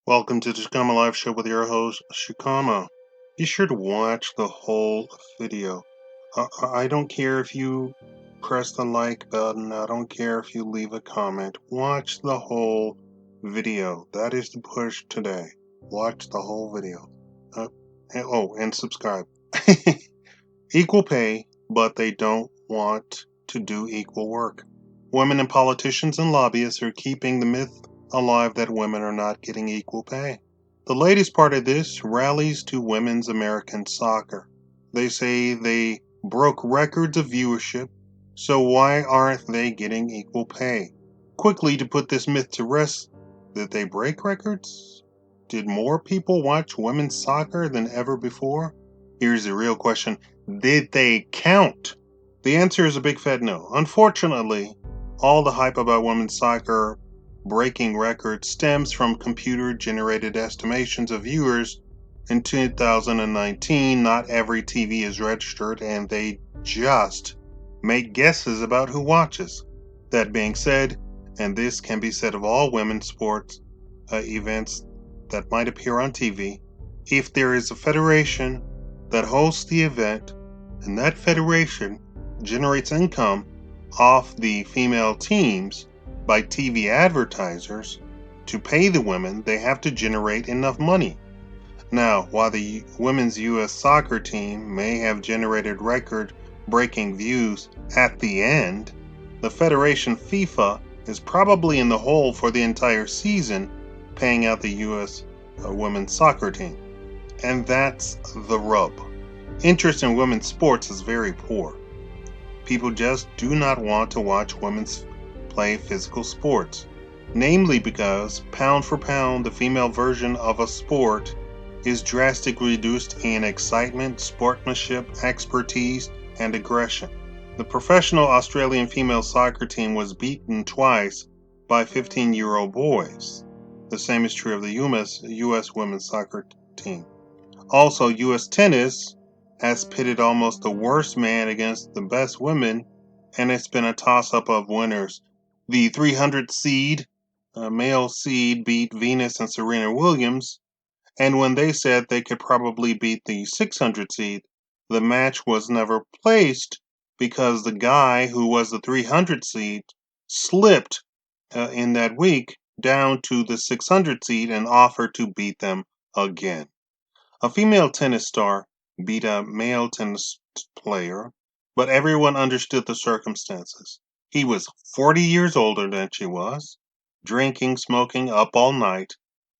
Welcome to the Shakaama Live Show with your host, Shakaama. Be sure to watch the whole video. I don't care if you press the like button, I don't care if you leave a comment. Watch the whole video. That is the push today. Watch the whole video. And subscribe. Equal pay, but they don't want to do equal work. Women and politicians and lobbyists are keeping the myth alive that women are not getting equal pay. The latest part of this rallies to women's American soccer. They say they broke records of viewership, so why aren't they getting equal pay? Quickly to put this myth to rest, did they break records? Did more people watch women's soccer than ever before? Here's the real question. Did they count? The answer is a big fat no. Unfortunately, all the hype about women's soccer breaking records stems from computer-generated estimations of viewers. In 2019, not every TV is registered, and they just make guesses about who watches. That being said, and this can be said of all women's sports events that might appear on TV, if there is a federation that hosts the event, and that federation generates income off the female teams by TV advertisers to pay the women, they have to generate enough money. Now, while the women's U.S. soccer team may have generated record-breaking views at the end, the Federation FIFA is probably in the hole for the entire season paying out the U.S. women's soccer team. And that's the rub. Interest in women's sports is very poor. People just do not want to watch women play physical sports, namely because, pound for pound, the female version of a sport is drastically reduced in excitement, sportsmanship, expertise, and aggression. The professional Australian female soccer team was beaten twice by 15-year-old boys. The same is true of the U.S. women's soccer team. Also, U.S. tennis has pitted almost the worst man against the best women, and it's been a toss-up of winners. The 300 seed, male seed, beat Venus and Serena Williams, and when they said they could probably beat the 600 seed, the match was never placed because the guy who was the 300 seed slipped in that week down to the 600 seed and offered to beat them again. A female tennis star beat a male tennis player, but everyone understood the circumstances. He was 40 years older than she was, drinking, smoking up all night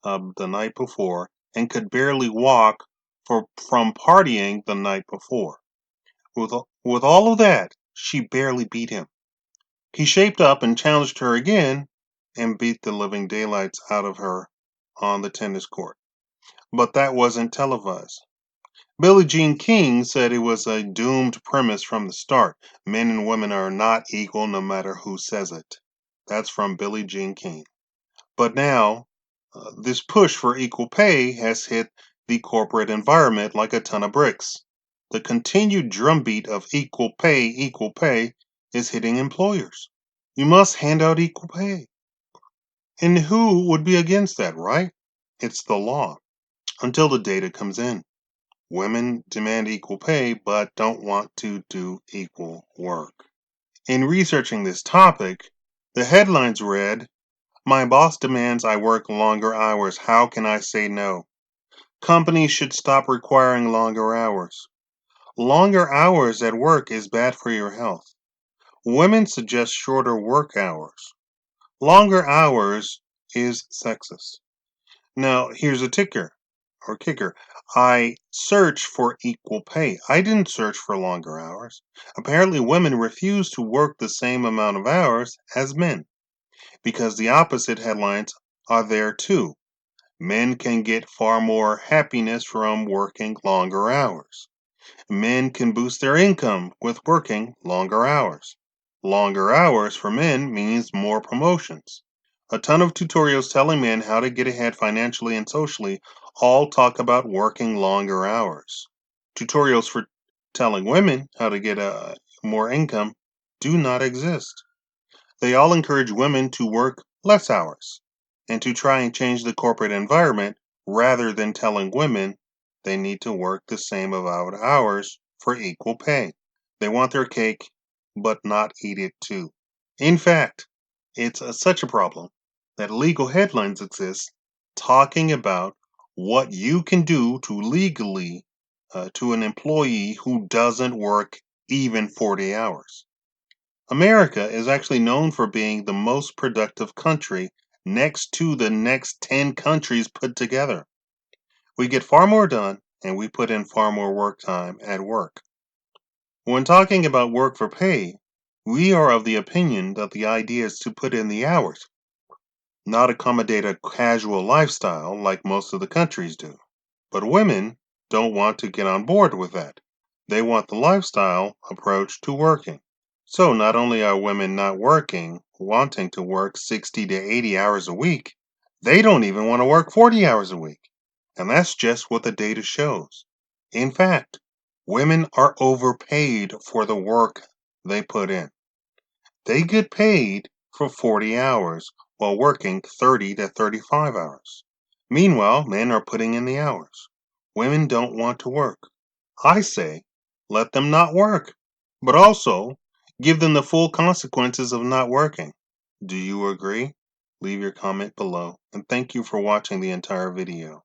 the night before, and could barely walk from partying the night before. With all of that, she barely beat him. He shaped up and challenged her again and beat the living daylights out of her on the tennis court. But that wasn't televised. Billie Jean King said it was a doomed premise from the start. Men and women are not equal no matter who says it. That's from Billie Jean King. But now, this push for equal pay has hit the corporate environment like a ton of bricks. The continued drumbeat of equal pay is hitting employers. You must hand out equal pay. And who would be against that, right? It's the law. Until the data comes in. Women demand equal pay but don't want to do equal work. In researching this topic, the headlines read, "My boss demands I work longer hours. How can I say no? Companies should stop requiring longer hours. Longer hours at work is bad for your health. Women suggest shorter work hours. Longer hours is sexist." Now, here's a kicker. I searched for equal pay. I didn't search for longer hours. Apparently, women refuse to work the same amount of hours as men because the opposite headlines are there too. Men can get far more happiness from working longer hours. Men can boost their income with working longer hours. Longer hours for men means more promotions. A ton of tutorials telling men how to get ahead financially and socially all talk about working longer hours. Tutorials for telling women how to get more income do not exist. They all encourage women to work less hours. and to try and change the corporate environment rather than telling women they need to work the same amount of hours for equal pay. They want their cake, but not eat it too. In fact, it's such a problem that legal headlines exist talking about what you can do to legally to an employee who doesn't work even 40 hours. America is actually known for being the most productive country next to the next 10 countries put together. We get far more done and we put in far more work time at work. When talking about work for pay, we are of the opinion that the idea is to put in the hours, not accommodate a casual lifestyle like most of the countries do. But women don't want to get on board with that. They want the lifestyle approach to working. So not only are women not working, wanting to work 60 to 80 hours a week, they don't even want to work 40 hours a week. And that's just what the data shows. In fact, women are overpaid for the work they put in. They get paid for 40 hours while working 30 to 35 hours. Meanwhile, men are putting in the hours. Women don't want to work. I say, let them not work, but also give them the full consequences of not working. Do you agree? Leave your comment below, and thank you for watching the entire video.